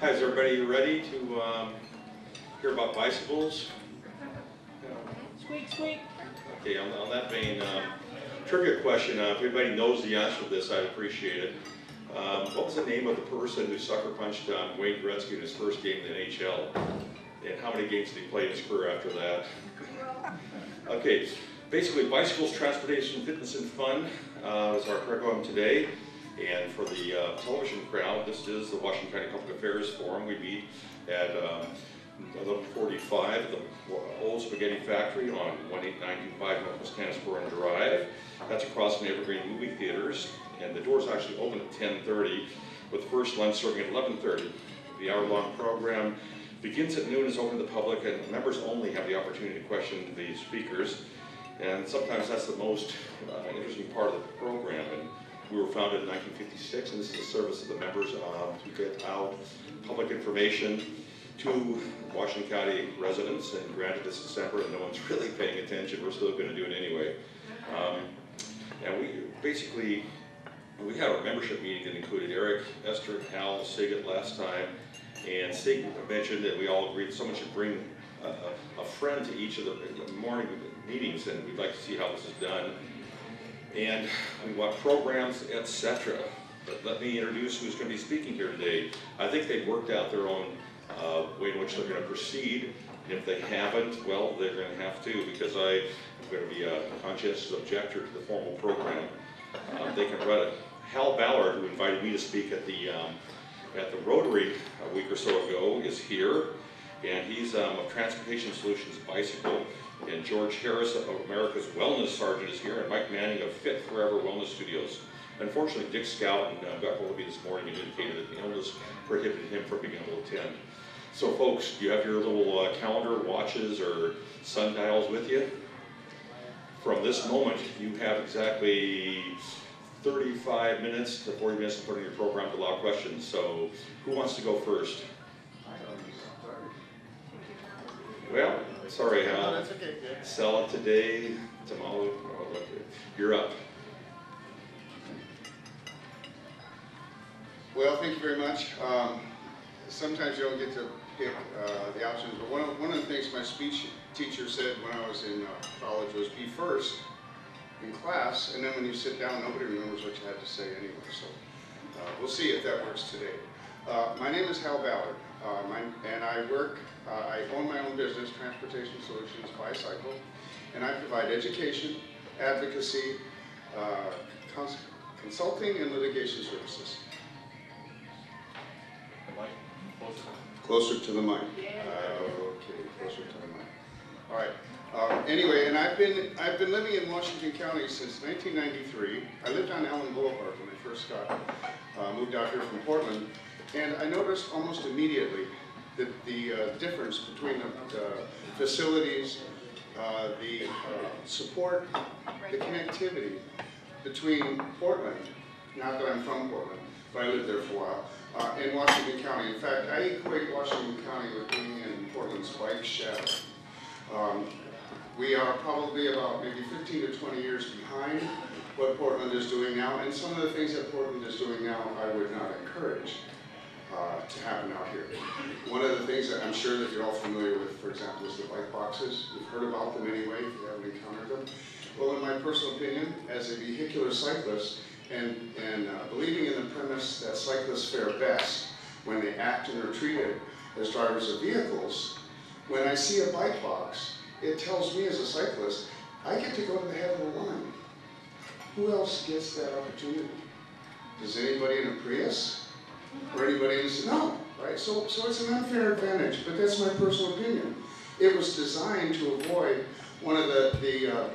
Hi, is everybody ready to hear about bicycles? Squeak, squeak. Okay, on that vein, trivia question. If anybody knows the answer to this, I'd appreciate it. What was the name of the person who sucker punched Wayne Gretzky in his first game in the NHL? And how many games did he play in his career after that? Okay, basically bicycles, transportation, fitness, and fun is our program today. And for the television crowd, this is the Washington County Public Affairs Forum. We meet at 11:45 at the Old Spaghetti Factory on 18925 Northwest Canasborough Drive. That's across from the Evergreen Movie Theaters. And the doors actually open at 10:30, with the first lunch serving at 11:30. The hour-long program begins at noon, is open to the public, and members only have the opportunity to question the speakers. And sometimes that's the most interesting part of the program. And we were founded in 1956, and this is a service of the members to get out public information to Washington County residents. And granted, this December and no one's really paying attention, we're still going to do it anyway. And we had our membership meeting that included Eric, Esther, Hal, Sigat last time. And Sig mentioned that we all agreed someone should bring a friend to each of the morning meetings, and we'd like to see how this is done. And we want programs, etc. But let me introduce who's going to be speaking here today. I think they've worked out their own way in which they're going to proceed. And if they haven't, well, they're going to have to, because I'm going to be a conscientious objector to the formal program. They can run it. Hal Ballard, who invited me to speak at the Rotary a week or so ago, is here. And he's of Transportation Solutions ByCycle. And George Harris of America's Wellness Sergeant is here, and Mike Manning of Fit Forever Wellness Studios. Unfortunately, Dick Scout got hold of me this morning and indicated that the illness prohibited him from being able to attend. So folks, do you have your little calendar, watches, or sundials with you? From this moment, you have exactly 35 minutes to 40 minutes to put in your program to allow questions. So who wants to go first? Well, sorry, Hal. No, that's okay. Sell it today, tomorrow. Oh, okay. You're up. Well, thank you very much. Sometimes you don't get to pick the options, but one of the things my speech teacher said when I was in college was be first in class, and then when you sit down, nobody remembers what you had to say anyway. So we'll see if that works today. My name is Hal Ballard, and I own my own business, Transportation Solutions ByCycle, and I provide education, advocacy, consulting, and litigation services. Closer to the mic. Okay, closer to the mic. All right. Anyway, and I've been living in Washington County since 1993. I lived on Allen Boulevard when I first moved out here from Portland, and I noticed almost immediately that the difference between the facilities, the support, the connectivity between Portland, not that I'm from Portland, but I lived there for a while, and Washington County. In fact, I equate Washington County with being in Portland's bike shadow. We are probably about maybe 15 to 20 years behind what Portland is doing now, and some of the things that Portland is doing now I would not encourage to happen out here. One of the things that I'm sure that you're all familiar with, for example, is the bike boxes. You've heard about them anyway, if you haven't encountered them. Well, in my personal opinion, as a vehicular cyclist, and believing in the premise that cyclists fare best when they act and are treated as drivers of vehicles, when I see a bike box, it tells me as a cyclist, I get to go to the head of the line. Who else gets that opportunity? Does anybody in a Prius? Or anybody in a, no, right? So it's an unfair advantage, but that's my personal opinion. It was designed to avoid one of the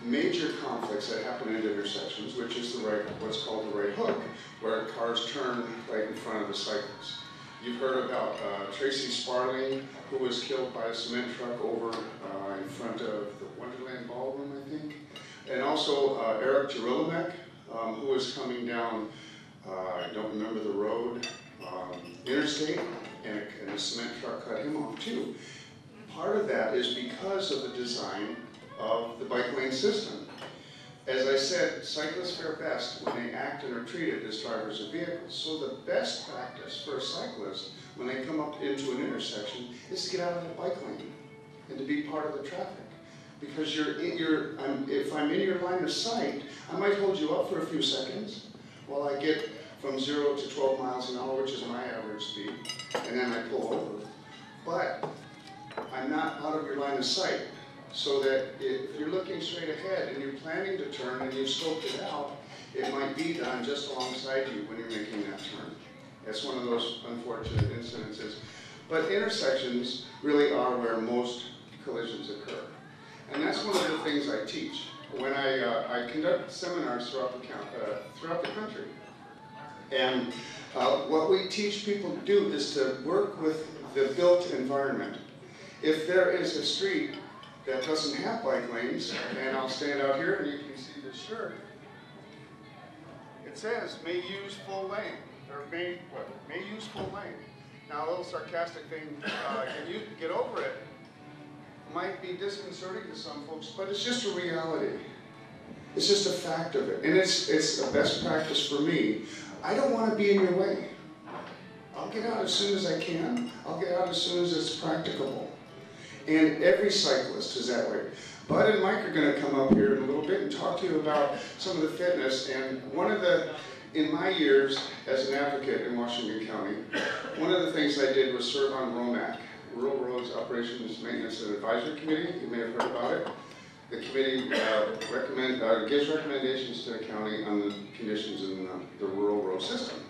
major conflicts that happen at intersections, which is what's called the right hook, where cars turn right in front of the cyclists. You've heard about Tracy Sparling, who was killed by a cement truck over in front of the Wonderland Ballroom, I think. And also Eric Gerolimek, who was coming down, I don't remember the road, interstate, and a cement truck cut him off too. Part of that is because of the design of the bike lane system. As I said, cyclists fare best when they act and are treated as drivers of vehicles. So the best practice for a cyclist when they come up into an intersection is to get out of the bike lane and to be part of the traffic. Because if I'm in your line of sight, I might hold you up for a few seconds while I get from 0 to 12 miles an hour, which is my average speed, and then I pull over. But I'm not out of your line of sight, so that if you're looking straight ahead and you're planning to turn and you've scoped it out, it might be that I'm just alongside you when you're making that turn. That's one of those unfortunate incidences. But intersections really are where most collisions occur. And that's one of the things I teach. When I conduct seminars throughout the country. And what we teach people to do is to work with the built environment. If there is a street that doesn't have bike lanes, and I'll stand out here and you can see this shirt, it says may use full lane, or may use full lane. Now a little sarcastic thing, can you get over it? Might be disconcerting to some folks, but it's just a reality. It's just a fact of it, and it's a best practice for me. I don't want to be in your way. I'll get out as soon as I can. I'll get out as soon as it's practicable. And every cyclist is that way. Bud and Mike are going to come up here in a little bit and talk to you about some of the fitness. And in my years as an advocate in Washington County, one of the things I did was serve on ROMAC, Rural Roads Operations Maintenance and Advisory Committee. You may have heard about it. The committee gives recommendations to the county on the conditions in the rural road system.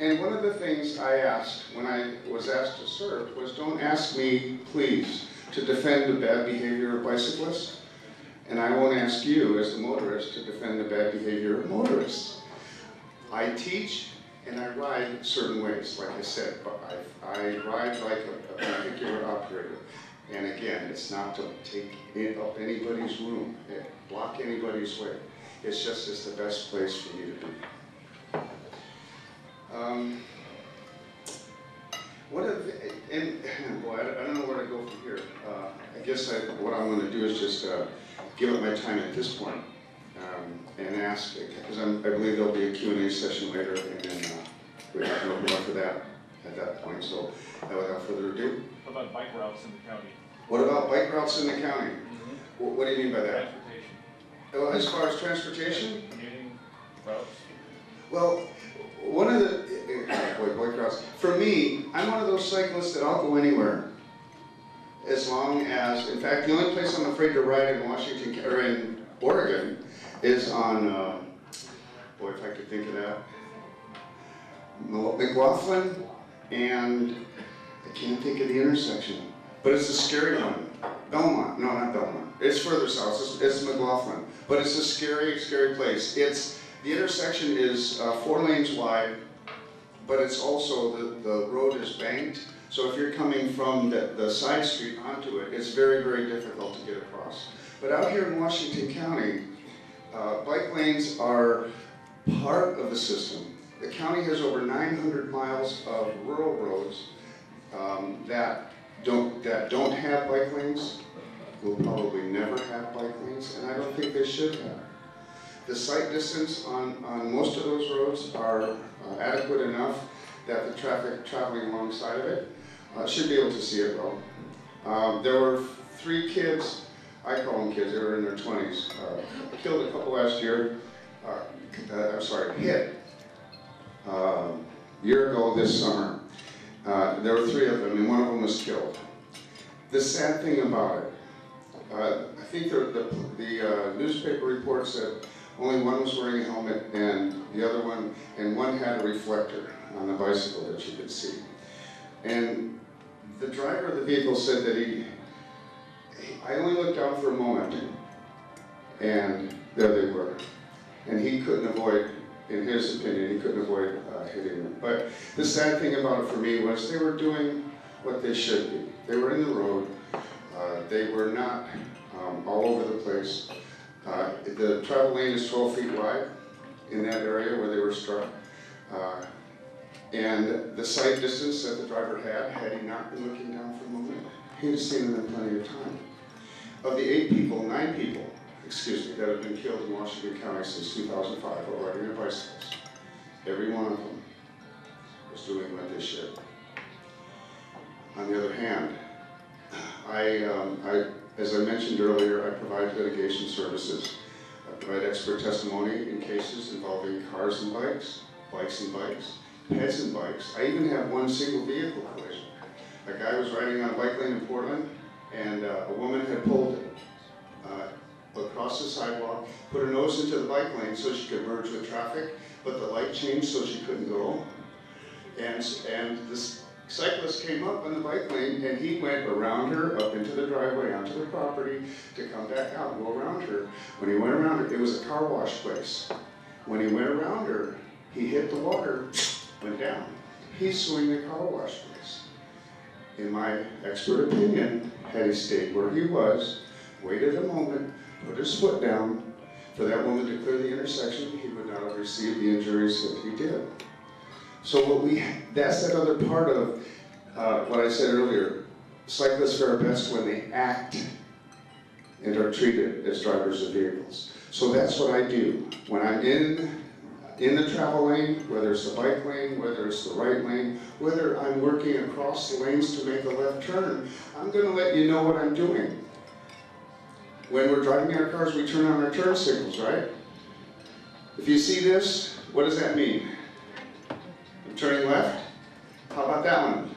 And one of the things I asked when I was asked to serve was, don't ask me, please, to defend the bad behavior of bicyclists, and I won't ask you as the motorist to defend the bad behavior of motorists. I teach and I ride certain ways, like I said, but I ride like a particular operator. And again, it's not to take up anybody's room, block anybody's way. It's just the best place for you to be. Boy, I don't know where to go from here. I guess what I'm going to do is just give up my time at this point and ask, because I believe there'll be a Q&A session later, and then we have to open up for that at that point. So without further ado. What about bike routes in the county? What about bike routes in the county? Mm-hmm. What do you mean by that? Transportation. Well, as far as transportation? Commuting routes. Well, one of the, bike routes, for me, I'm one of those cyclists that I'll go anywhere. As long as, in fact, the only place I'm afraid to ride in Washington, or in Oregon, is on, boy, if I could think of that, McLaughlin, and I can't think of the intersection. But it's a scary one. Belmont, no, not Belmont. It's further south, it's McLaughlin. But it's a scary, scary place. The intersection is 4 lanes wide, but it's also, the road is banked. So if you're coming from the side street onto it, it's very, very difficult to get across. But out here in Washington County, bike lanes are part of the system. The county has over 900 miles of rural roads that don't have bike lanes, will probably never have bike lanes, and I don't think they should have. The sight distance on most of those roads are adequate enough that the traffic traveling alongside of it should be able to see it well. There were 3 kids, I call them kids, they were in their 20s, killed a couple last year, hit a year ago this summer. There were 3 of them, and one of them was killed. The sad thing about it, I think the newspaper report said only one was wearing a helmet, and one had a reflector on the bicycle that you could see. And the driver of the vehicle said that I only looked down for a moment, and there they were. And he couldn't avoid, in his opinion, he couldn't avoid hitting them. But the sad thing about it for me was they were doing what they should be. They were in the road. They were not all over the place. The travel lane is 12 feet wide in that area where they were struck. And the sight distance that the driver had he not been looking down for a moment, he'd have seen them in plenty of time. Of the 8 people, 9 people that have been killed in Washington County since 2005 while riding their bicycles. Every one of them was doing what they should. On the other hand, as I mentioned earlier, I provide litigation services. I provide expert testimony in cases involving cars and bikes, bikes and bikes, pets and bikes. I even have one single vehicle collision. A guy was riding on a bike lane in Portland, and a woman had pulled across the sidewalk, put her nose into the bike lane so she could merge with traffic, but the light changed so she couldn't go. And this cyclist came up on the bike lane, and he went around her, up into the driveway, onto the property, to come back out and go around her. When he went around her, it was a car wash place. When he went around her, he hit the water, went down. He's suing the car wash place. In my expert opinion, had he stayed where he was, waited a moment, put his foot down for that woman to clear the intersection, he would not have received the injuries that he did. So that's that other part of what I said earlier. Cyclists are best when they act and are treated as drivers of vehicles. So that's what I do. When I'm in the travel lane, whether it's the bike lane, whether it's the right lane, whether I'm working across the lanes to make a left turn, I'm going to let you know what I'm doing. When we're driving our cars, we turn on our turn signals, right? If you see this, what does that mean? I'm turning left? How about that one?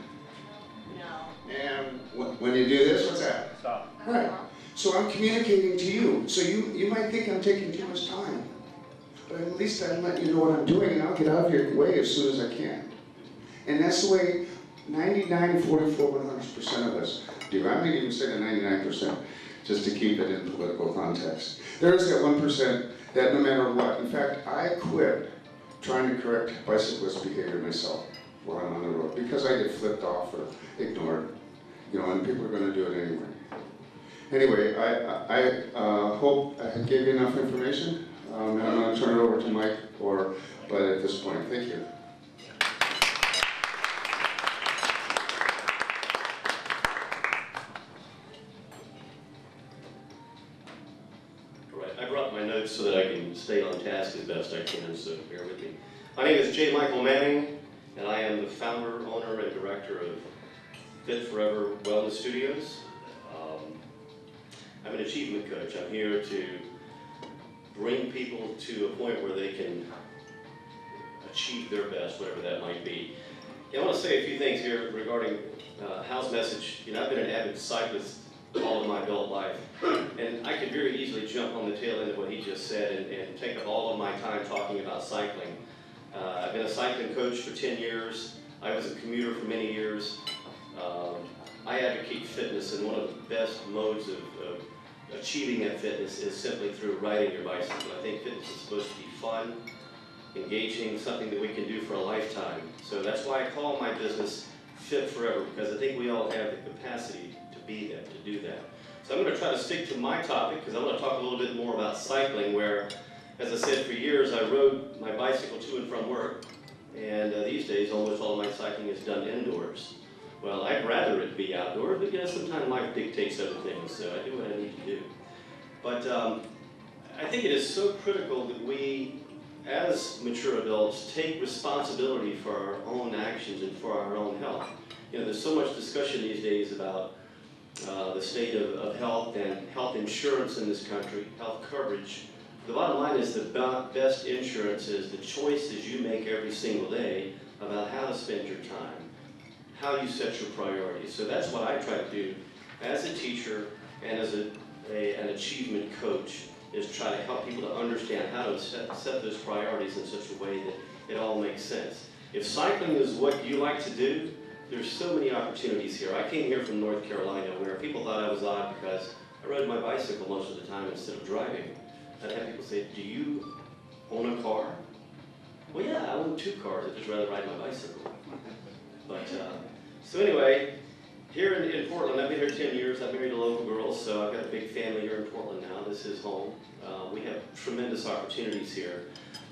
No. And when you do this, what's that? Stop. Right. So I'm communicating to you. So you might think I'm taking too much time. But at least I'm letting you know what I'm doing, and I'll get out of your way as soon as I can. And that's the way 99, 44, 100% of us do. I may even say the 99%, just to keep it in political context. There is that 1% that no matter what, in fact, I quit trying to correct bicyclist behavior myself while I'm on the road, because I get flipped off or ignored, and people are going to do it anyway. Anyway, I hope I gave you enough information. And I'm going to turn it over to Mike, but at this point, thank you. All right, I brought my notes so that I can stay on task as best I can, so bear with me. My name is J. Michael Manning, and I am the founder, owner, and director of Fit Forever Wellness Studios. I'm an achievement coach. I'm here to bring people to a point where they can achieve their best, whatever that might be. I want to say a few things here regarding Hal's message. I've been an avid cyclist all of my adult life, and I could very easily jump on the tail end of what he just said and take up all of my time talking about cycling. I've been a cycling coach for 10 years. I was a commuter for many years. I advocate fitness, and one of the best modes of achieving that fitness is simply through riding your bicycle. I think fitness is supposed to be fun, engaging, something that we can do for a lifetime. So that's why I call my business Fit Forever, because I think we all have the capacity to be that, to do that. So I'm going to try to stick to my topic, because I want to talk a little bit more about cycling, where, as I said, for years I rode my bicycle to and from work, and these days almost all of my cycling is done indoors. Well, I'd rather it be outdoors, but sometimes life dictates other things, so I do what I need to do. But I think it is so critical that we, as mature adults, take responsibility for our own actions and for our own health. There's so much discussion these days about the state of health and health insurance in this country, health coverage. The bottom line is the best insurance is the choices you make every single day about how to spend your time, how you set your priorities. So that's what I try to do as a teacher and as an achievement coach, is try to help people to understand how to set those priorities in such a way that it all makes sense. If cycling is what you like to do, there's so many opportunities here. I came here from North Carolina, where people thought I was odd because I rode my bicycle most of the time instead of driving. I'd have people say, "Do you own a car?" Well, yeah, I own 2 cars. I'd just rather ride my bicycle. But so anyway, here in Portland, I've been here 10 years. I married a local girl, so I've got a big family here in Portland now. This is home. We have tremendous opportunities here.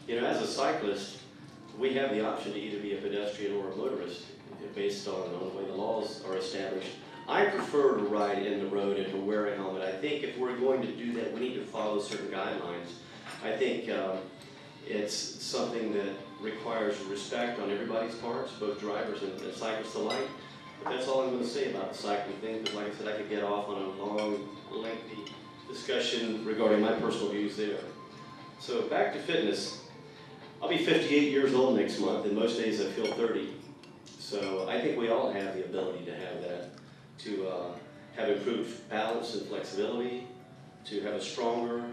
As a cyclist, we have the option to either be a pedestrian or a motorist based on the way the laws are established. I prefer to ride in the road and to wear a helmet. I think if we're going to do that, we need to follow certain guidelines. I think it's something that requires respect on everybody's parts, both drivers and cyclists alike. But that's all I'm going to say about the cycling thing, because like I said, I could get off on a long, lengthy discussion regarding my personal views there. So back to fitness. I'll be 58 years old next month, and most days I feel 30. So I think we all have the ability to have that, to have improved balance and flexibility, to have a stronger,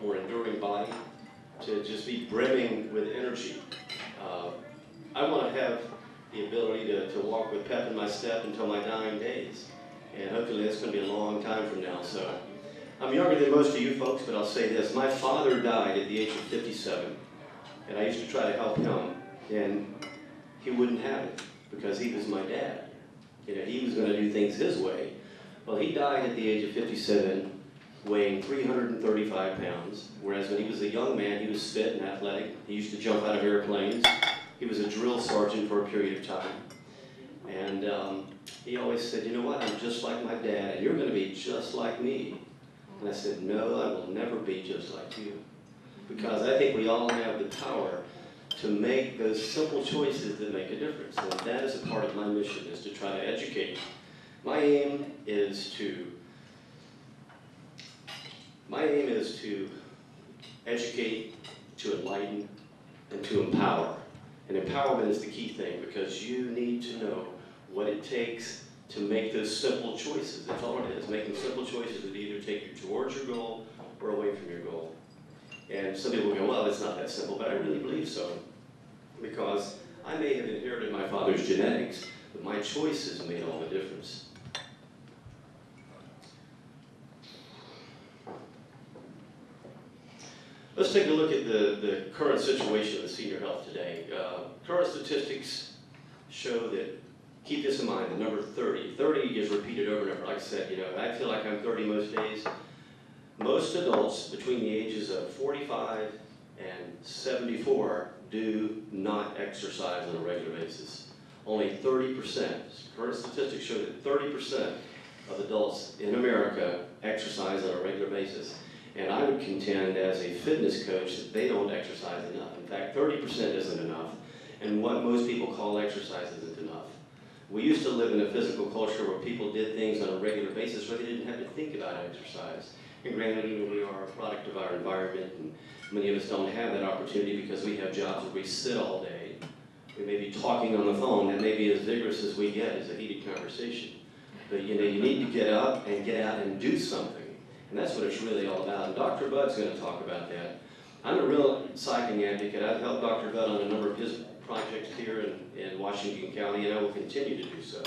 more enduring body, to just be brimming with energy. I want to have the ability to walk with pep in my step until my dying days. And hopefully that's going to be a long time from now. So I'm younger than most of you folks, but I'll say this. My father died at the age of 57, and I used to try to help him, and he wouldn't have it because he was my dad. You know, he was going to do things his way. Well, he died at the age of 57, weighing 335 pounds, whereas when he was a young man, he was fit and athletic. He used to jump out of airplanes. He was a drill sergeant for a period of time. And he always said, you know what, I'm just like my dad, and you're going to be just like me. And I said, no, I will never be just like you. Because I think we all have the power to make those simple choices that make a difference. And that is a part of my mission, is to try to educate. My aim is to educate, to enlighten, and to empower. And empowerment is the key thing, because you need to know what it takes to make those simple choices. That's all it is, making simple choices that either take you towards your goal or away from your goal. And some people go, well, it's not that simple, but I really believe so. Because I may have inherited my father's genetics, but my choices made all the difference. Let's take a look at the current situation of senior health today. Current statistics show that, keep this in mind, the number 30. 30 is repeated over and over. Like I said, you know, I feel like I'm 30 most days. Most adults between the ages of 45 and 74 do not exercise on a regular basis. Only 30%. Current statistics show that 30% of adults in America exercise on a regular basis. And I would contend as a fitness coach that they don't exercise enough. In fact, 30% isn't enough. And what most people call exercise isn't enough. We used to live in a physical culture where people did things on a regular basis where they didn't have to think about exercise. And granted, you know, we are a product of our environment, and many of us don't have that opportunity because we have jobs where we sit all day. We may be talking on the phone, and maybe as vigorous as we get is a heated conversation. But you know, you need to get up and get out and do something. And that's what it's really all about. And Dr. Budd's going to talk about that. I'm a real cycling advocate. I've helped Dr. Budd on a number of his projects here in Washington County, and I will continue to do so.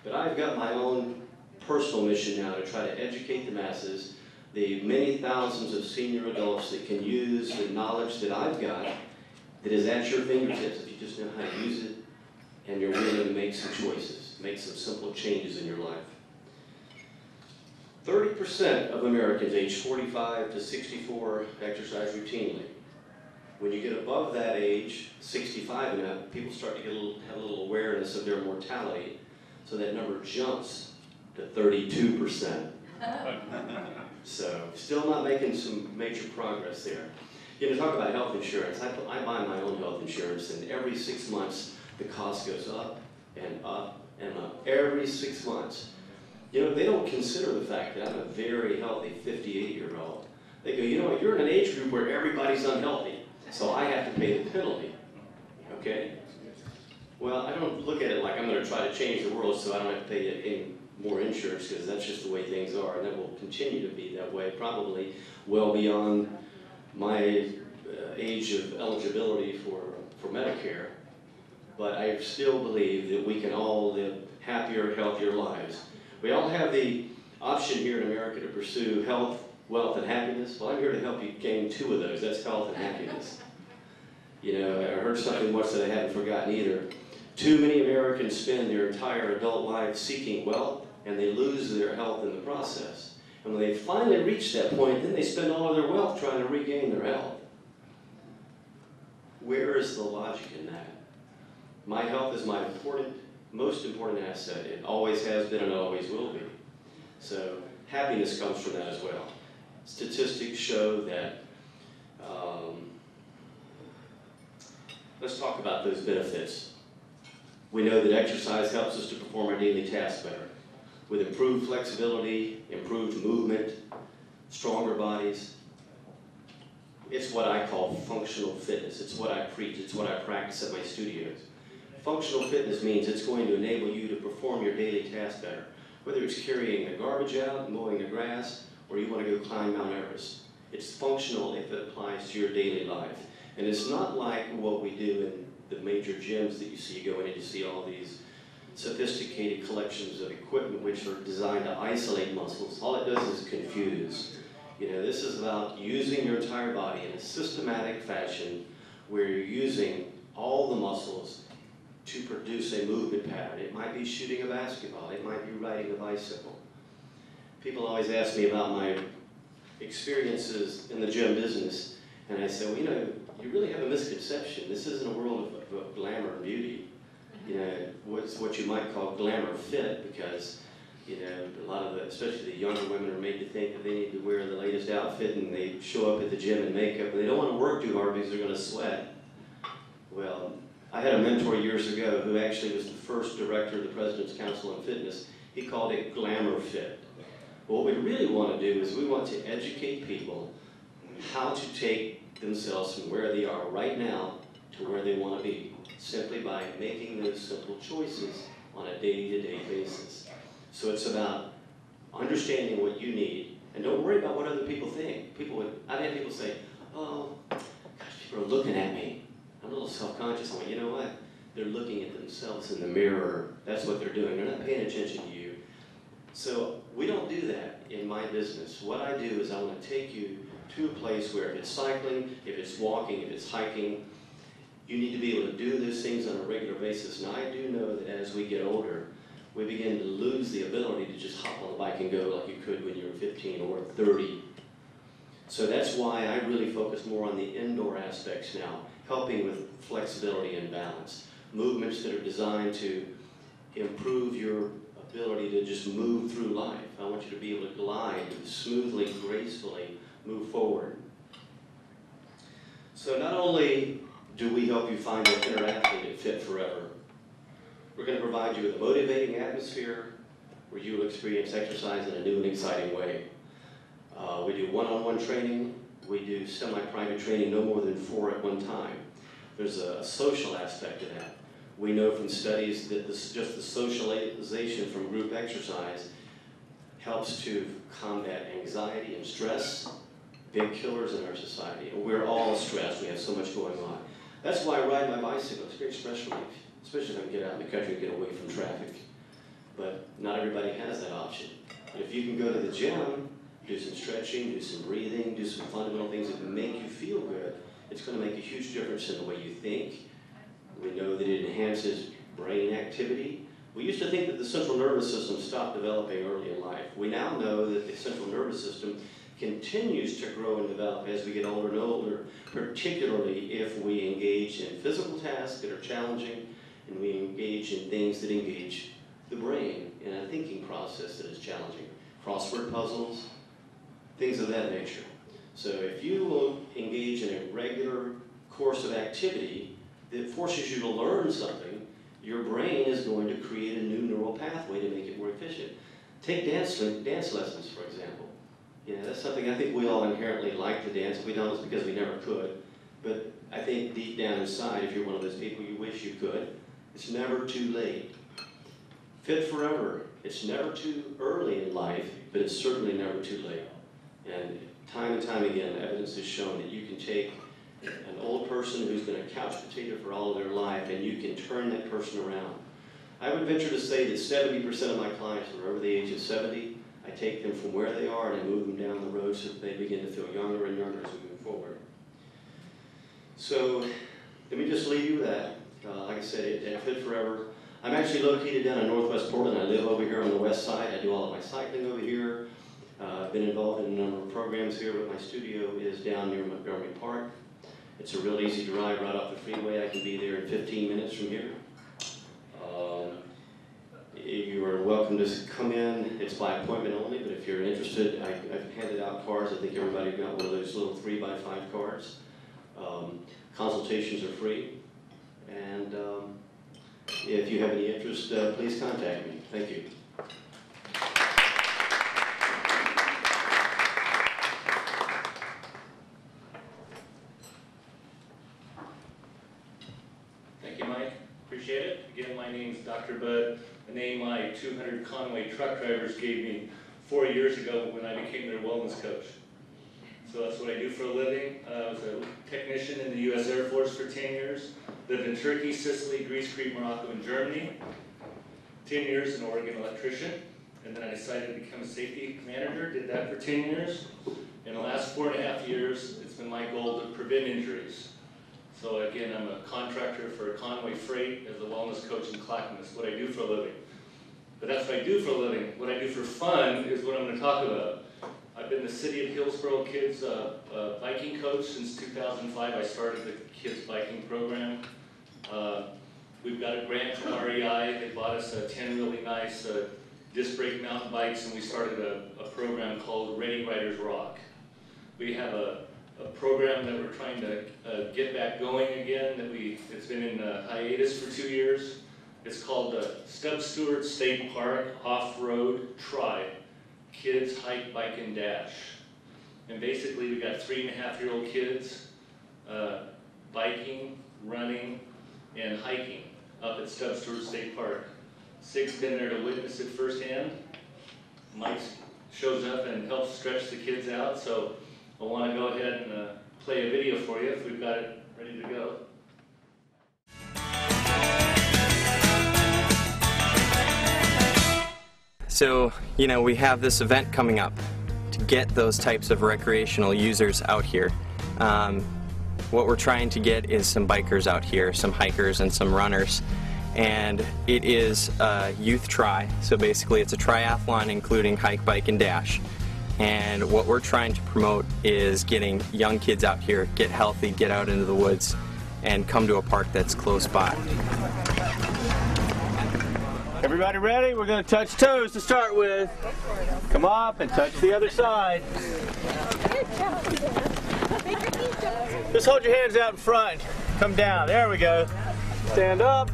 But I've got my own personal mission now to try to educate the masses, the many thousands of senior adults that can use the knowledge that I've got that is at your fingertips if you just know how to use it and you're willing to make some choices, make some simple changes in your life. 30% of Americans aged 45 to 64 exercise routinely. When you get above that age, 65 and up, people start to have a little awareness of their mortality, so that number jumps to 32%. So, still not making some major progress there. You know, talk about health insurance. I buy my own health insurance, and every 6 months, the cost goes up and up and up. Every 6 months. You know, they don't consider the fact that I'm a very healthy 58-year-old. They go, you know, you're in an age group where everybody's unhealthy, so I have to pay the penalty. Okay? Well, I don't look at it like I'm going to try to change the world so I don't have to pay any more insurance, because that's just the way things are, and that will continue to be that way, probably well beyond my age of eligibility for Medicare. But I still believe that we can all live happier, healthier lives. We all have the option here in America to pursue health, wealth, and happiness. Well, I'm here to help you gain two of those. That's health and happiness. You know, I heard something once that I haven't forgotten either. Too many Americans spend their entire adult lives seeking wealth, and they lose their health in the process. And when they finally reach that point, then they spend all of their wealth trying to regain their health. Where is the logic in that? My health is my important most important asset. It always has been and always will be. So happiness comes from that as well. Statistics show that, let's talk about those benefits. We know that exercise helps us to perform our daily tasks better. With improved flexibility, improved movement, stronger bodies. It's what I call functional fitness. It's what I preach. It's what I practice at my studios. Functional fitness means it's going to enable you to perform your daily tasks better. Whether it's carrying the garbage out, mowing the grass, or you want to go climb Mount Everest. It's functional if it applies to your daily life. And it's not like what we do in the major gyms that you see going in. You see all these sophisticated collections of equipment which are designed to isolate muscles. All it does is confuse. You know, this is about using your entire body in a systematic fashion where you're using all the muscles to produce a movement pattern. It might be shooting a basketball. It might be riding a bicycle. People always ask me about my experiences in the gym business, and I say, well, you know, you really have a misconception. This isn't a world of glamour and beauty. You know, what's what you might call glamour fit, because, you know, a lot of the, especially the younger women, are made to think that they need to wear the latest outfit, and they show up at the gym in makeup, and they don't want to work too hard because they're going to sweat. Well, I had a mentor years ago who actually was the first director of the President's Council on Fitness. He called it glamour fit. What we really want to do is we want to educate people how to take themselves from where they are right now to where they want to be, simply by making those simple choices on a day-to-day basis. So it's about understanding what you need, and don't worry about what other people think. I've had people say, oh, gosh, people are looking at me. I'm a little self-conscious. I'm like, you know what? They're looking at themselves in the mirror. That's what they're doing. They're not paying attention to you. So we don't do that in my business. What I do is I want to take you to a place where if it's cycling, if it's walking, if it's hiking, you need to be able to do those things on a regular basis. Now, I do know that as we get older, we begin to lose the ability to just hop on the bike and go like you could when you were 15 or 30. So that's why I really focus more on the indoor aspects now, helping with flexibility and balance. Movements that are designed to improve your ability to just move through life. I want you to be able to glide smoothly, gracefully, move forward. So not only do we help you find an inner athlete at Fit Forever, we're going to provide you with a motivating atmosphere where you will experience exercise in a new and exciting way. We do one-on-one training. We do semi-private training, no more than 4 at one time. There's a social aspect to that. We know from studies that just the socialization from group exercise helps to combat anxiety and stress, big killers in our society. And we're all stressed. We have so much going on. That's why I ride my bicycle. It's great stress relief, especially if I can get out in the country and get away from traffic. But not everybody has that option. But if you can go to the gym, do some stretching, do some breathing, do some fundamental things that make you feel good, it's going to make a huge difference in the way you think. We know that it enhances brain activity. We used to think that the central nervous system stopped developing early in life. We now know that the central nervous system continues to grow and develop as we get older and older, particularly if we engage in physical tasks that are challenging and we engage in things that engage the brain in a thinking process that is challenging. Crossword puzzles, things of that nature. So if you will engage in a regular course of activity that forces you to learn something, your brain is going to create a new neural pathway to make it more efficient. Take dance lessons, for example. You know, that's something I think we all inherently like to dance. If we don't, it's because we never could. But I think deep down inside, if you're one of those people you wish you could, it's never too late. Fit Forever. It's never too early in life, but it's certainly never too late. And time again, evidence has shown that you can take an old person who's been a couch potato for all of their life, and you can turn that person around. I would venture to say that 70% of my clients are over the age of 70. I take them from where they are and I move them down the road so that they begin to feel younger and younger as we move forward. So let me just leave you with that. Like I said, at Fit Forever, I'm actually located down in Northwest Portland. I live over here on the west side. I do all of my cycling over here. I've been involved in a number of programs here, but my studio is down near Montgomery Park. It's a real easy drive right off the freeway. I can be there in 15 minutes from here. to come in. It's by appointment only, but if you're interested, I've handed out cards. I think everybody got one of those little 3x5 cards. Consultations are free, and if you have any interest, please contact me. Thank you. Thank you, Mike. Appreciate it. Again, my name's Dr. Bud, a name my 200 Conway truck drivers gave me 4 years ago when I became their wellness coach. So that's what I do for a living. I was a technician in the U.S. Air Force for 10 years. Lived in Turkey, Sicily, Greece, Crete, Morocco, and Germany. 10 years an Oregon electrician. And then I decided to become a safety manager. Did that for 10 years. In the last 4.5 years, it's been my goal to prevent injuries. So again, I'm a contractor for Conway Freight as a wellness coach in Clackamas, what I do for a living. But that's what I do for a living. What I do for fun is what I'm going to talk about. I've been the City of Hillsborough Kids biking coach since 2005. I started the kids biking program. We've got a grant from REI. They bought us 10 really nice disc brake mountain bikes, and we started a program called Ready Riders Rock. We have a program that we're trying to get back going again. It's been in hiatus for 2 years. It's called the Stubbs Stewart State Park Off-Road Tri. Kids Hike, Bike, and Dash. And basically we got 3.5-year-old kids biking, running, and hiking up at Stubbs Stewart State Park. Sig's been there to witness it firsthand. Mike shows up and helps stretch the kids out, so I want to go ahead and play a video for you if we've got it ready to go. So, you know, we have this event coming up to get those types of recreational users out here. What we're trying to get is some bikers out here, some hikers and some runners. And it is a youth tri, so basically it's a triathlon including hike, bike, and dash. And what we're trying to promote is getting young kids out here, get healthy, get out into the woods, and come to a park that's close by. Everybody ready? We're going to touch toes to start with. Come up and touch the other side. Just hold your hands out in front. Come down. There we go. Stand up.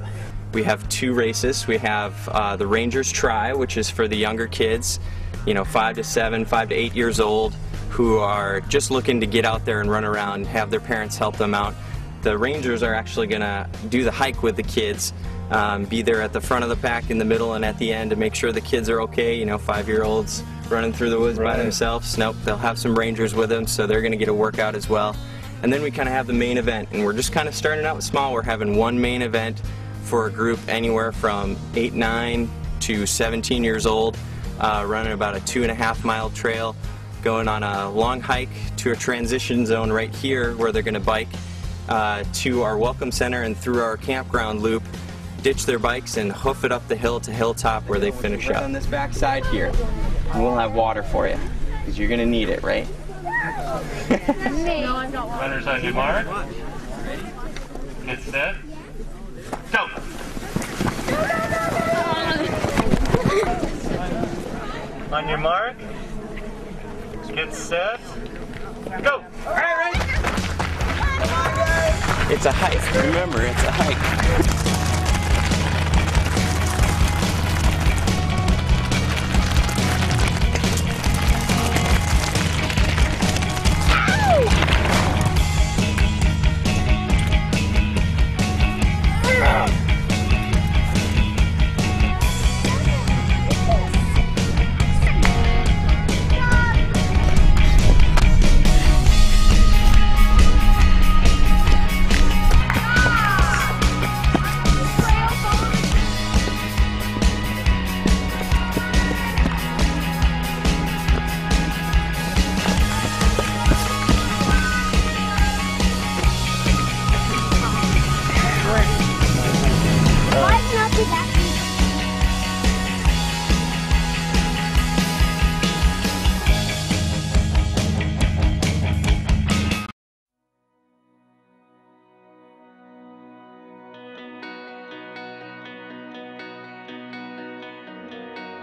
We have 2 races. We have the Rangers Tri, which is for the younger kids, you know, 5 to 7, 5 to 8 years old, who are just looking to get out there and run around, have their parents help them out. The Rangers are actually going to do the hike with the kids, be there at the front of the pack, in the middle, and at the end to make sure the kids are okay. You know, 5-year-olds running through the woods by themselves. Nope, they'll have some Rangers with them, so they're going to get a workout as well. And then we kind of have the main event, and we're just kind of starting out small. We're having one main event for a group anywhere from 8, 9 to 17 years old, running about a 2.5-mile trail, going on a long hike to a transition zone right here where they're going to bike to our welcome center and through our campground loop, ditch their bikes and hoof it up the hill to hilltop where they finish up. On this back side here, and we'll have water for you, because you're going to need it, right? Runners on your mark. Get set. Go! On your mark. Get set. Go! All right, ready? It's a hike. Remember, it's a hike.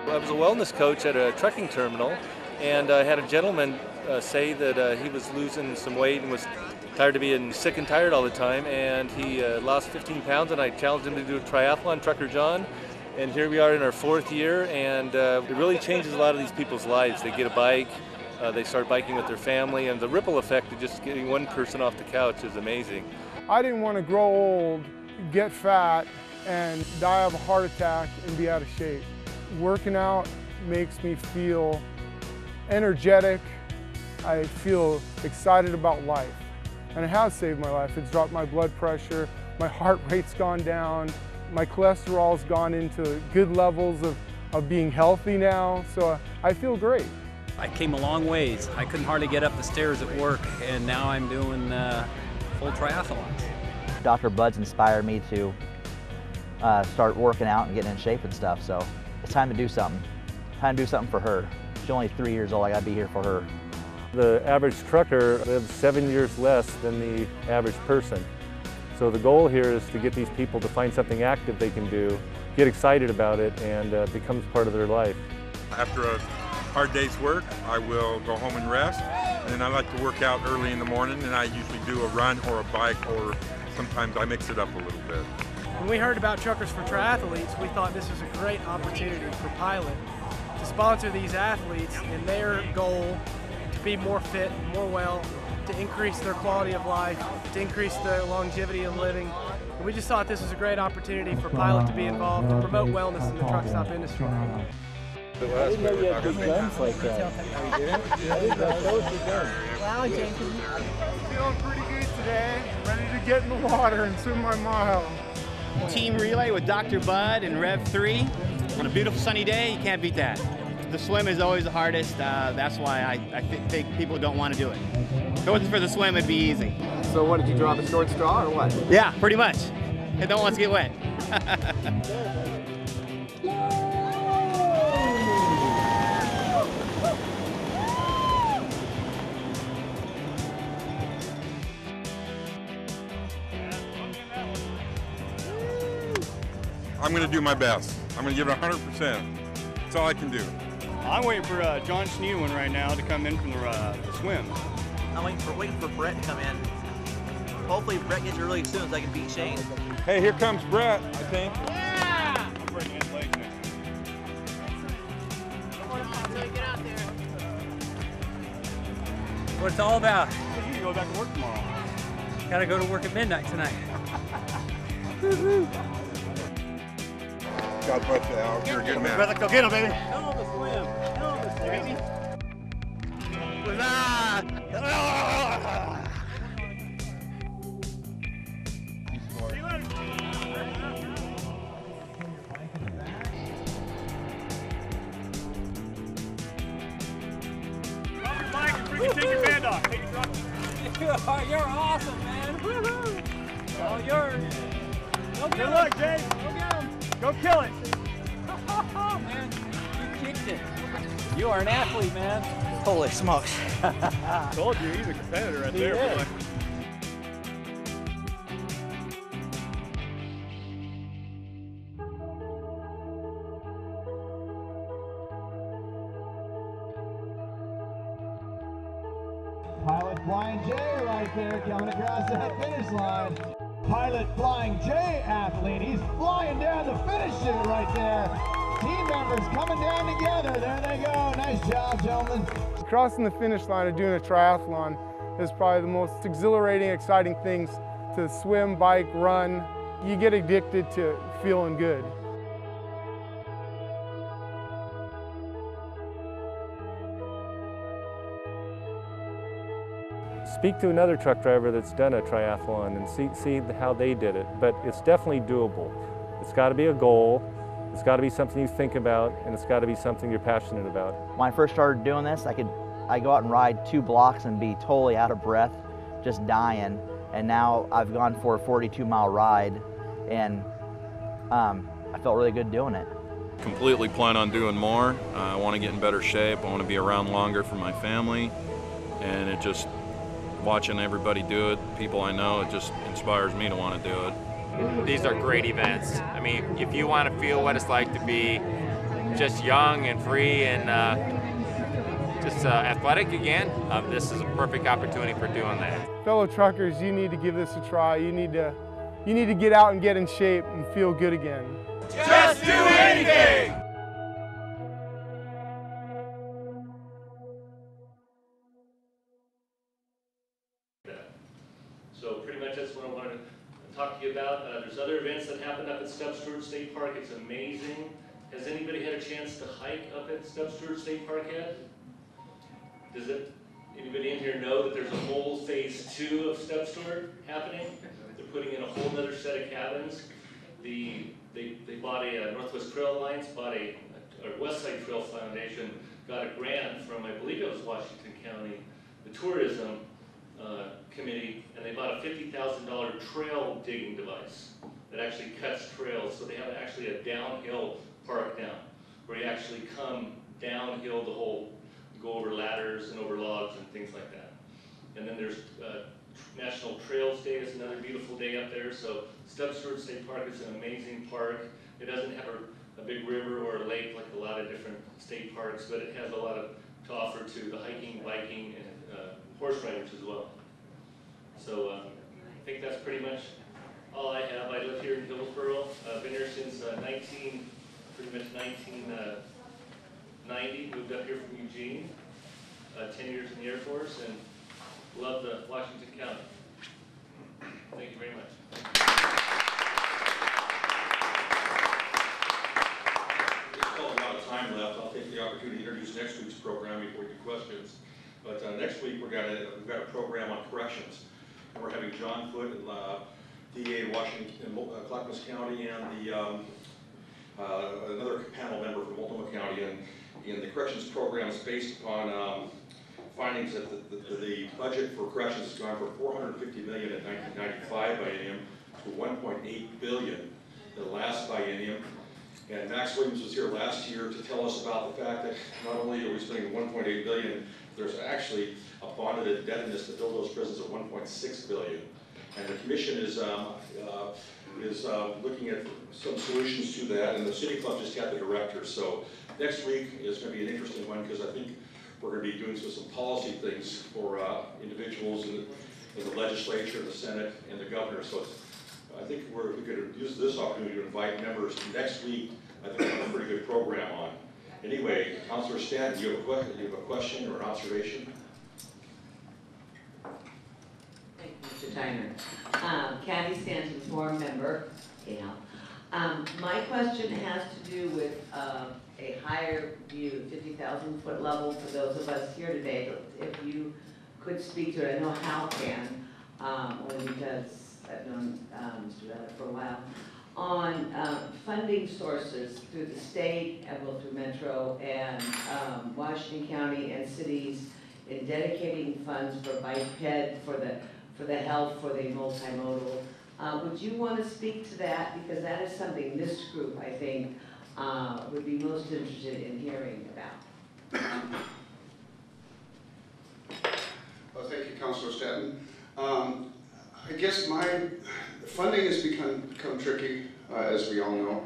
I was a wellness coach at a trucking terminal, and I had a gentleman say that he was losing some weight and was tired of being sick and tired all the time, and he lost 15 pounds, and I challenged him to do a triathlon, Trucker John, and here we are in our 4th year, and it really changes a lot of these people's lives. They get a bike, they start biking with their family, and the ripple effect of just getting one person off the couch is amazing. I didn't want to grow old, get fat, and die of a heart attack and be out of shape. Working out makes me feel energetic. I feel excited about life. And it has saved my life. It's dropped my blood pressure, my heart rate's gone down, my cholesterol's gone into good levels of being healthy now, so I feel great. I came a long ways. I couldn't hardly get up the stairs at work, and now I'm doing full triathlons. Dr. Bud's inspired me to start working out and getting in shape and stuff, so it's time to do something. Time to do something for her. She's only 3 years old, I gotta be here for her. The average trucker lives 7 years less than the average person. So the goal here is to get these people to find something active they can do, get excited about it, and it becomes part of their life. After a hard day's work, I will go home and rest, and then I like to work out early in the morning, and I usually do a run or a bike, or sometimes I mix it up a little bit. When we heard about Truckers for Triathletes, we thought this was a great opportunity for Pilot to sponsor these athletes in their goal to be more fit, more well, to increase their quality of life, to increase their longevity of living. And we just thought this was a great opportunity for Pilot to be involved, to promote wellness in the truck stop industry. I didn't know you had big guns like that. I didn't know your guns. Wow, Jenkins. Feeling pretty good today. Ready to get in the water and swim my mile. Team relay with Dr. Bud and Rev 3. On a beautiful sunny day, you can't beat that. The swim is always the hardest. That's why I think people don't want to do it. If it wasn't for the swim, it'd be easy. So what, did you draw the short straw or what? Yeah, pretty much. I don't want to get wet. I'm going to do my best. I'm going to give it 100%. That's all I can do. I'm waiting for John Schneewen right now to come in from the swim. I'm waiting for Brett to come in. Hopefully Brett gets here really soon so I can beat Shane. Hey, here comes Brett, I think. Yeah! I'm bringing in late next week. Get out there. What it's all about. You can go back to work tomorrow. Gotta go to work at midnight tonight. God bless you, Al. You're a good man. Brother, go get him, baby. Go on the swim. Go on the swim. Take your band off. Take your You're awesome, man. Woohoo! All yours. Go get Good him. luck, Jay. Go get him. Go kill it. Man, you kicked it. You are an athlete, man. Holy smokes. Told you, he's a competitor right there. He is. Boy. Pilot Flying J right there coming across that finish line. Pilot Flying J athlete, he's flying down the finish chute right there. Team members coming down together, there they go. Nice job, gentlemen. Crossing the finish line of doing a triathlon is probably the most exhilarating, exciting things to swim, bike, run. You get addicted to feeling good. Speak to another truck driver that's done a triathlon and see how they did it, but it's definitely doable. It's got to be a goal, it's got to be something you think about, and it's got to be something you're passionate about. When I first started doing this, I'd go out and ride 2 blocks and be totally out of breath, just dying, and now I've gone for a 42-mile ride, and I felt really good doing it. Completely plan on doing more. I want to get in better shape. I want to be around longer for my family, and it just, watching everybody do it, people I know, it just inspires me to want to do it. These are great events. I mean, if you want to feel what it's like to be just young and free and just athletic again, this is a perfect opportunity for doing that. Fellow truckers, you need to give this a try. You need to get out and get in shape and feel good again. Just do anything! So pretty much that's what I wanted to talk to you about. There's other events that happen up at Stubb Stewart State Park. It's amazing. Has anybody had a chance to hike up at Stubb Stewart State Park yet? Does anybody in here know that there's a whole phase 2 of Stubb Stewart happening? They're putting in a whole other set of cabins. They bought a Northwest Trail Alliance, bought a West Side Trail Foundation, got a grant from, I believe it was Washington County, the tourism committee, and they bought a $50,000 trail digging device that actually cuts trails. So they have actually a downhill park now, where you actually come downhill the whole, go over ladders and over logs and things like that. And then there's National Trails Day is another beautiful day up there. So Stubb Stewart State Park is an amazing park. It doesn't have a big river or a lake like a lot of different state parks, but it has a lot to offer to the hiking, biking, and horse riders as well. So I think that's pretty much all I have. I live here in Hillsboro. I've been here since 1990. Moved up here from Eugene. 10 years in the Air Force, and love the Washington County. Thank you very much. There's still a lot of time left. I'll take the opportunity to introduce next week's program before we get questions. But next week we've got a program on corrections. And we're having John Foote, DA Washington, Clackamas County, and another panel member from Multnomah County. And the corrections program is based upon findings that the budget for corrections has gone from $450 million in 1995 biennium to $1.8 billion in the last biennium. And Max Williams was here last year to tell us about the fact that not only are we spending $1.8 billion, there's actually a bonded indebtedness to build those prisons of $1.6 billion. And the commission is looking at some solutions to that, and the City Club just got the director. So next week is going to be an interesting one because I think we're going to be doing some policy things for individuals in the legislature, the Senate, and the governor. So I think we could use this opportunity to invite members next week. I think we have a pretty good program on. Anyway, Councilor Stanton, do you have a question or an observation? Thank you, Mr. Tyner. Kathy Stanton, board member. My question has to do with a higher view, 50,000-foot level for those of us here today. If you could speak to it, I know Hal can, only because I've known Mr. Ballard for a while, on funding sources through the state, and well, through Metro and Washington County and cities in dedicating funds for biped, for the health, for the multimodal. Would you want to speak to that? Because that is something this group, I think, would be most interested in hearing about. Well, thank you, Councilor Stanton. I guess funding has become tricky, as we all know,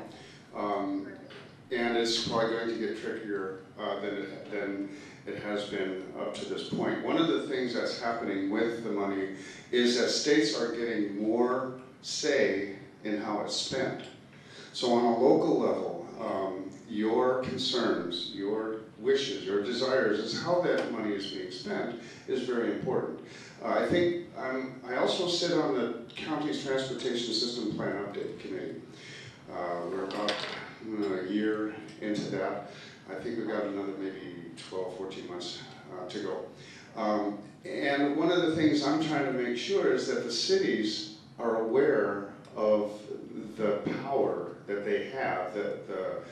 and it's probably going to get trickier than it has been up to this point. One of the things that's happening with the money is that states are getting more say in how it's spent. So on a local level, your concerns, your wishes, your desires, is how that money is being spent is very important. I think I also sit on the county's transportation system plan update committee. We're about a year into that. I think we've got another maybe 12, 14 months to go. And one of the things I'm trying to make sure is that the cities are aware of the power that they have, that the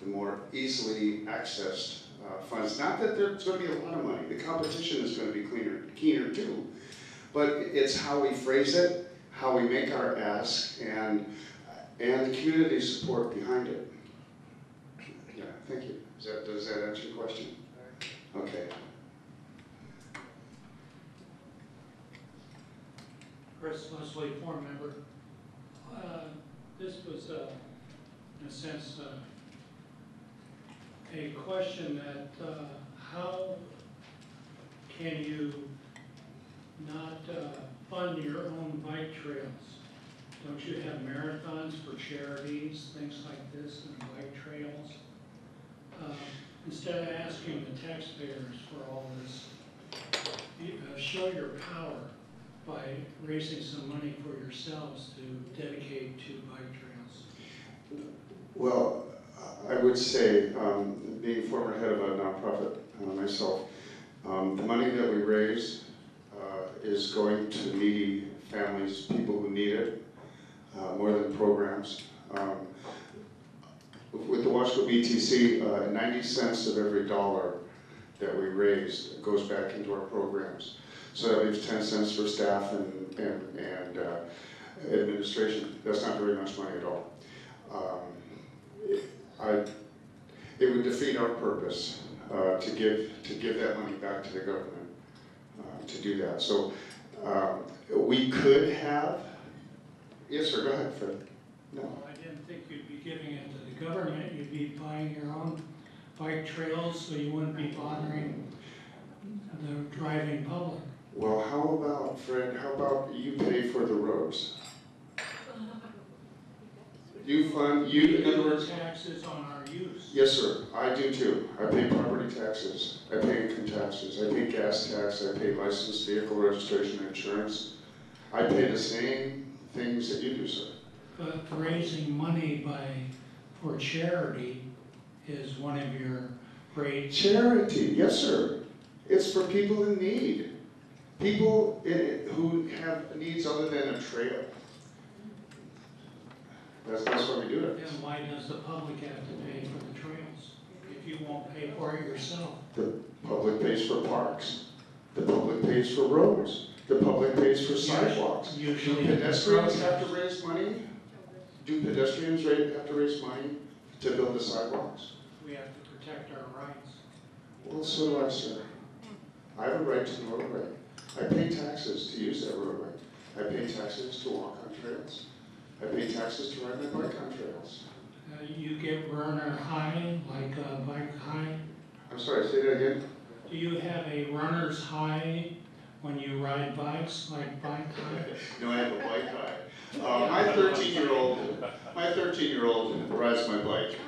more easily accessed funds. Not that there's going to be a lot of money. The competition is going to be keener too. But it's how we phrase it, how we make our ask, and the community support behind it. Yeah, thank you. Does that answer your question? Okay. Chris Leslie, board member. This was, in a sense, a question that how can you not fund your own bike trails? Don't you have marathons for charities, things like this, and bike trails? Instead of asking the taxpayers for all this, show your power by raising some money for yourselves to dedicate to bike trails. Well, I would say, being former head of a nonprofit myself, the money that we raise is going to needy families, people who need it, more than programs. With the Washco BTC, 90 cents of every dollar that we raise goes back into our programs. So that leaves 10 cents for staff and administration. That's not very much money at all. It would defeat our purpose to give that money back to the government to do that. So we could have. Yes, sir. Go ahead, Fred. No. Well, I didn't think you'd be giving it to the government. You'd be buying your own bike trails, so you wouldn't be bothering the driving public. Well, how about, Fred? How about you pay for the roads? You fund, in other words, taxes on our use. Yes, sir. I do too. I pay property taxes. I pay income taxes. I pay gas tax. I pay licensed vehicle registration and insurance. I pay the same things that you do, sir. But raising money for charity is one of your great... Charity, yes, sir. It's for people in need. People who have needs other than a trail. That's why we do it. Then why does the public have to pay for the trails if you won't pay for it yourself? The public pays for parks. The public pays for roads. The public pays for sidewalks. Usually do pedestrians have to raise money? Do pedestrians have to raise money to build the sidewalks? We have to protect our rights. Well, so do I, sir. I have a right to the roadway. I pay taxes to use that roadway. I pay taxes to walk on trails. I pay taxes to ride my bike on trails. You get runner high, like a bike high? I'm sorry, say that again? Do you have a runner's high when you ride bikes, like bike high? No, I have a bike high. My 13-year-old rides my bike.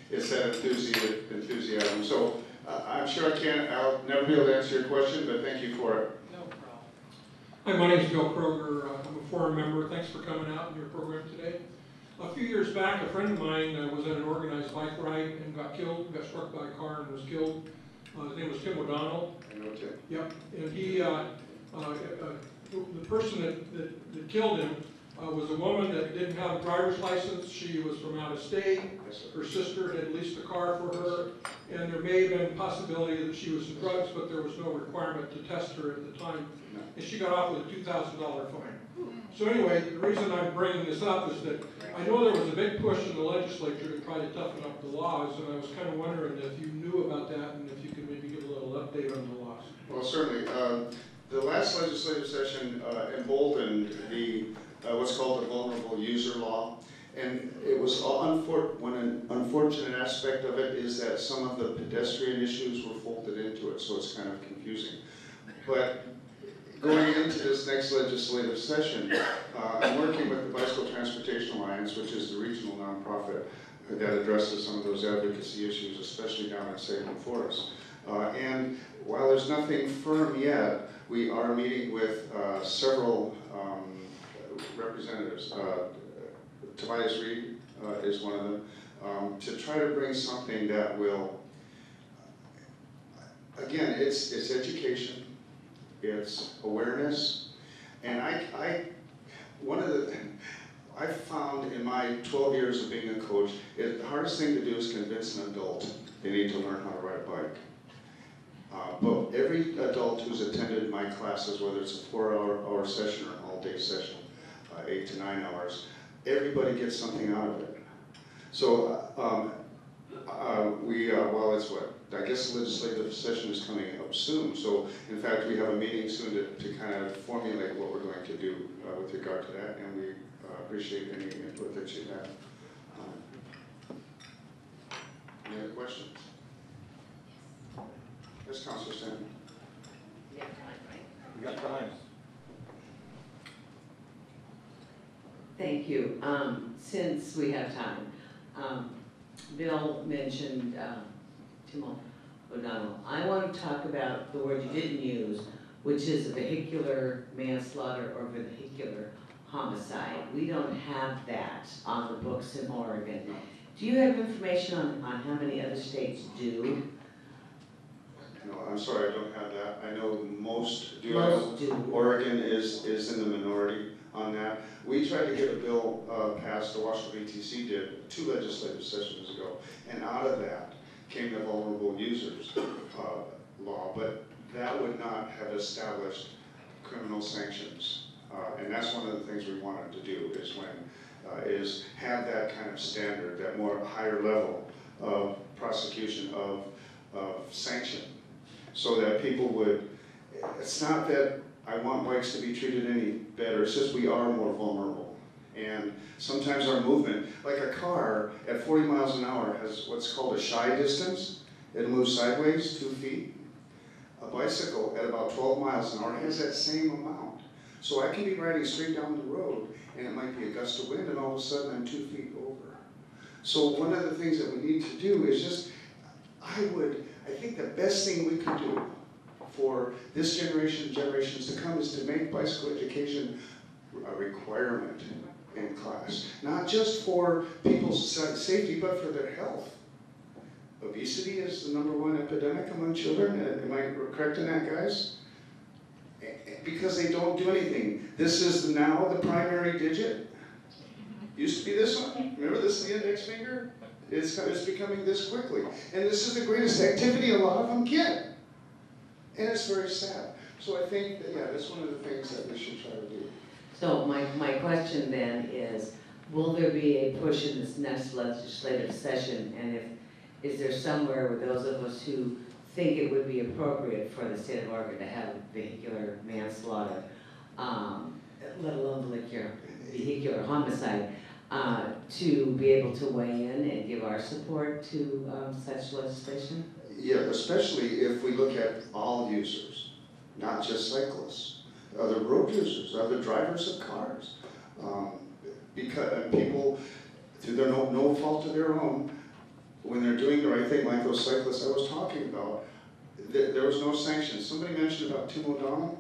It's that enthusiasm. So I'm sure I'll never be able to answer your question, but thank you for it. No problem. Hi, my name is Bill Kroger. I'm a forum member. Thanks for coming out in your program today. A few years back, a friend of mine was at an organized bike ride and got killed, got struck by a car and was killed. His name was Tim O'Donnell. I know Tim. Yep, and he, the person that killed him was a woman that didn't have a driver's license. She was from out of state. Her sister had leased a car for her, and there may have been a possibility that she was in drugs, but there was no requirement to test her at the time. And she got off with a $2,000 fine. So anyway, the reason I'm bringing this up is that I know there was a big push in the legislature to try to toughen up the laws, and I was kind of wondering if you knew about that and if you could maybe give a little update on the laws. Well, certainly. The last legislative session emboldened the what's called the vulnerable user law, and it was one unfortunate aspect of it is that some of the pedestrian issues were folded into it, so it's kind of confusing. But going into this next legislative session, I'm working with the Bicycle Transportation Alliance, which is the regional nonprofit that addresses some of those advocacy issues, especially down in Salem Forest. And while there's nothing firm yet, we are meeting with several representatives. Tobias Reed is one of them, to try to bring something that will, again, it's education, it's awareness, and I've found in my 12 years of being a coach, the hardest thing to do is convince an adult they need to learn how to ride a bike. But every adult who's attended my classes, whether it's a 4-hour session or an all-day session, 8 to 9 hours, everybody gets something out of it. So well, it's what? I guess the legislative session is coming up soon. So in fact, we have a meeting soon to kind of formulate what we're going to do with regard to that, and we appreciate any input that you have. Any other questions? questions? Yes, Councilor Stanton. You have time, right? We got time. Thank you. Since we have time, Bill mentioned Tim O'Donnell. I want to talk about the word you didn't use, which is vehicular manslaughter or vehicular homicide. We don't have that on the books in Oregon. Do you have information on how many other states do? No, I'm sorry, I don't have that. I know most do. Most do. Oregon is in the minority on that. We tried to get a bill passed, the Washington VTC did, 2 legislative sessions ago, and out of that came the vulnerable users law, but that would not have established criminal sanctions. And that's one of the things we wanted to do is have that kind of standard, that more higher level of prosecution of sanction, so that people would, it's not that I want bikes to be treated any better, it's just we are more vulnerable. And sometimes our movement, like a car at 40 miles an hour has what's called a shy distance. It'll move sideways 2 feet. A bicycle at about 12 miles an hour has that same amount. So I can be riding straight down the road and it might be a gust of wind and all of a sudden I'm 2 feet over. So one of the things that we need to do is just, I think the best thing we could do for this generation, generations to come, is to make bicycle education a requirement in class. Not just for people's safety, but for their health. Obesity is the #1 epidemic among children. Am I correct in that, guys? Because they don't do anything. This is now the primary digit. Used to be this one. Remember this is the index finger? It's becoming this quickly. And this is the greatest activity a lot of them get. And it's very sad. So I think that, yeah, that's one of the things that we should try to do. So my question then is, will there be a push in this next legislative session? And is there somewhere with those of us who think it would be appropriate for the state of Oregon to have vehicular manslaughter, let alone vehicular homicide, to be able to weigh in and give our support to such legislation? Yeah, especially if we look at all users, not just cyclists, other road users, other drivers of cars. Because people, through their no fault of their own, when they're doing the right thing, like those cyclists I was talking about, there was no sanction. Somebody mentioned about Tim O'Donnell.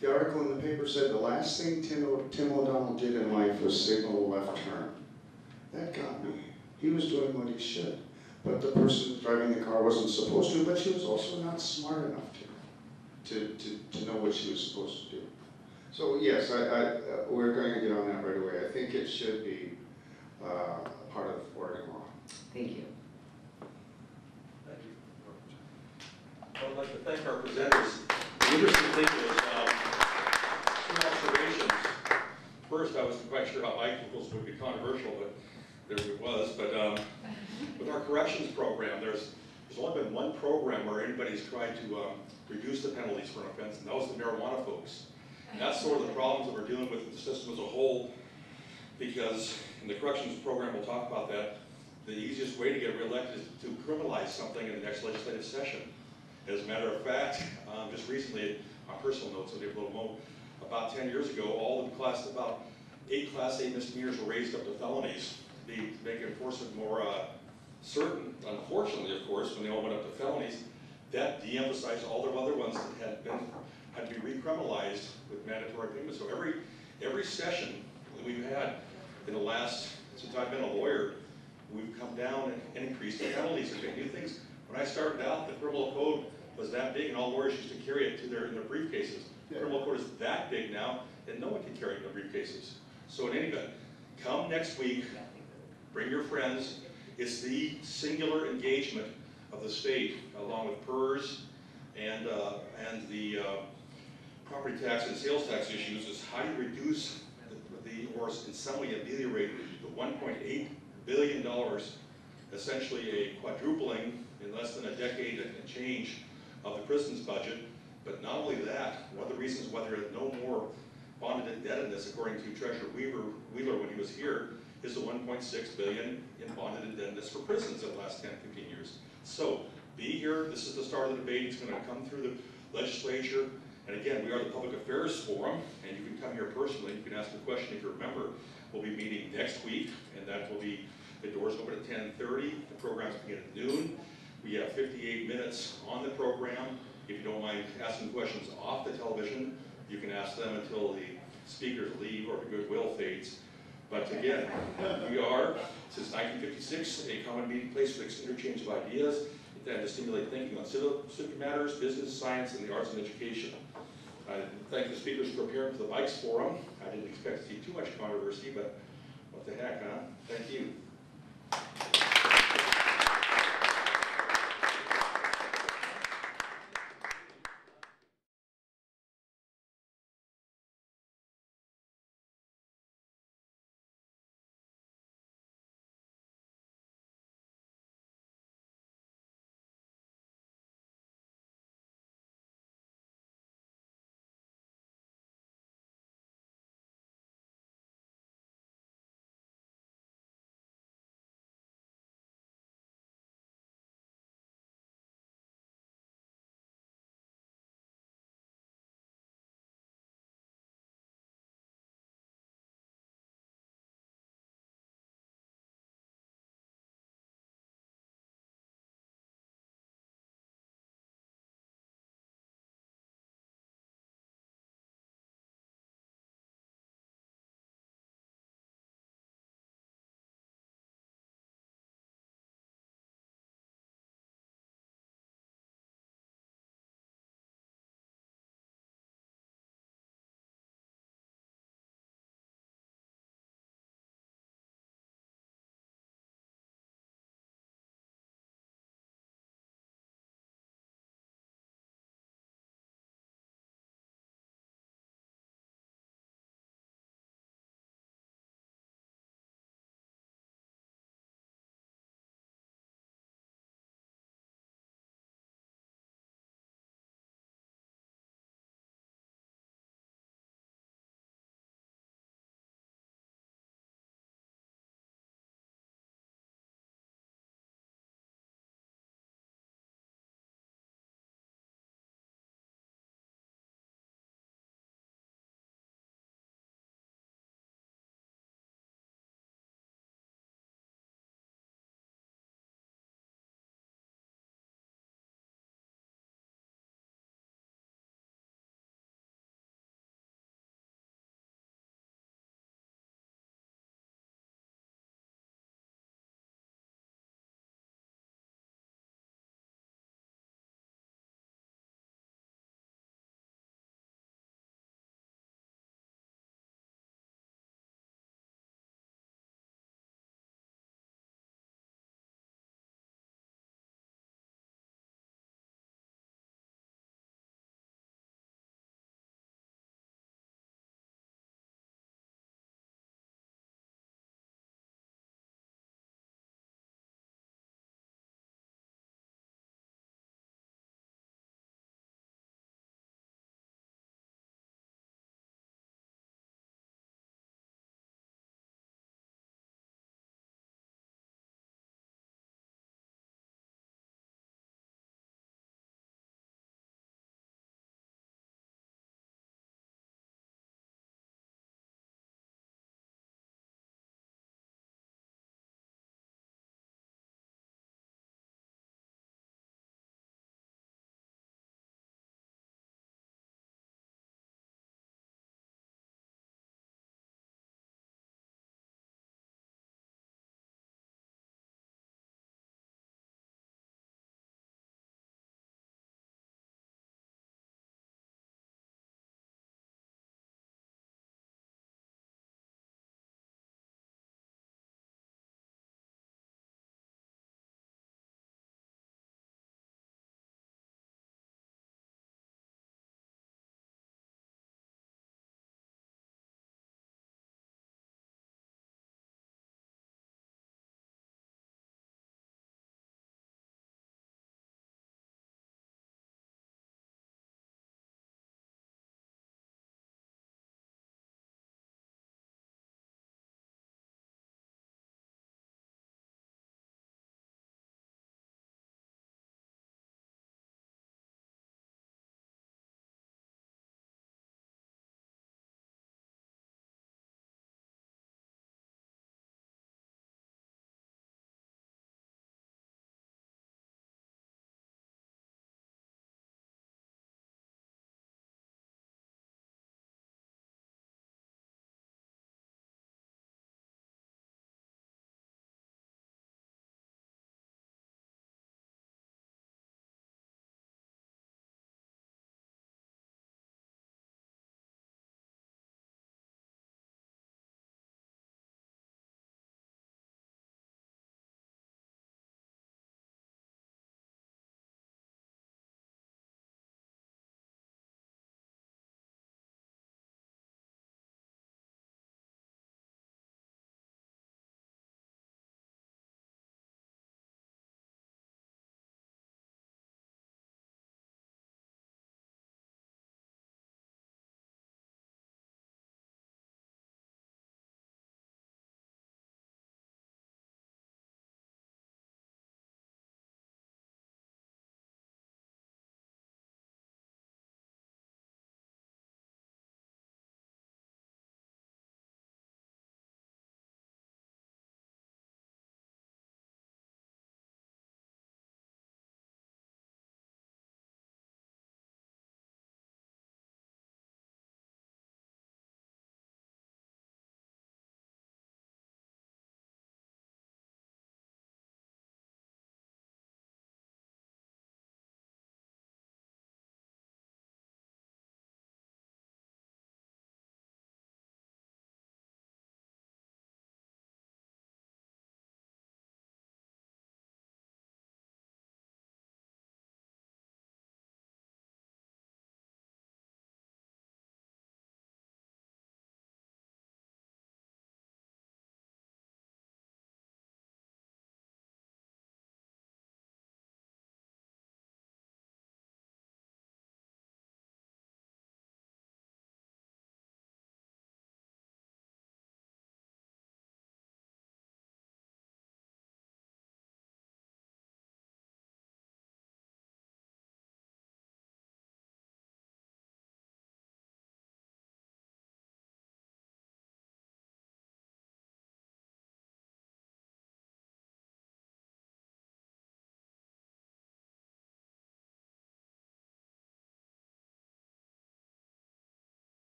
The article in the paper said the last thing Tim O'Donnell did in life was signal a left turn. That got me. He was doing what he should. But the person driving the car wasn't supposed to, but she was also not smart enough to know what she was supposed to do. So yes, we're going to get on that right away. I think it should be part of Oregon law. Thank you. Thank you. I would like to thank our presenters. The interesting thing is 2 observations. First, I wasn't quite sure how bicycles would be controversial, but there it was. But with our corrections program, there's only been one program where anybody's tried to reduce the penalties for an offense, and that was the marijuana folks. And that's sort of the problems that we're dealing with the system as a whole, because in the corrections program, we'll talk about that, the easiest way to get reelected is to criminalize something in the next legislative session. As a matter of fact, just recently, on personal notes, I'll give a little more, about 10 years ago, about 8 Class A misdemeanors were raised up to felonies to make enforcement more certain. Unfortunately, of course, when they all went up to felonies, that de-emphasized all the other ones that had to be recriminalized with mandatory payments. So every session that we've had in the last, since I've been a lawyer, we've come down and increased the penalties and made new things. When I started out, the criminal code was that big, and all lawyers used to carry it in their briefcases. The criminal code is that big now, and no one can carry it in their briefcases. So in any event, come next week, bring your friends. It's the singular engagement of the state, along with PERS and the property tax and sales tax issues, is how you reduce or in some way ameliorate the $1.8 billion, essentially a quadrupling in less than a decade and change of the prison's budget. But not only that, one of the reasons why there is no more bonded indebtedness, according to Treasurer Wheeler when he was here, is the $1.6 billion in bonded indebtedness for prisons in the last 10, 15 years. So be here. This is the start of the debate. It's going to come through the legislature. And again, we are the Public Affairs Forum, and you can come here personally. You can ask a question if you're a member. We'll be meeting next week, and that will be, the doors open at 10:30. The programs begin at noon. We have 58 minutes on the program. If you don't mind asking questions off the television, you can ask them until the speakers leave or the goodwill fades. But again, we are, since 1956, a common meeting place for the interchange of ideas and to stimulate thinking on civic matters, business, science, and the arts and education. I thank the speakers for preparing for the Bikes Forum. I didn't expect to see too much controversy, but what the heck, huh? Thank you.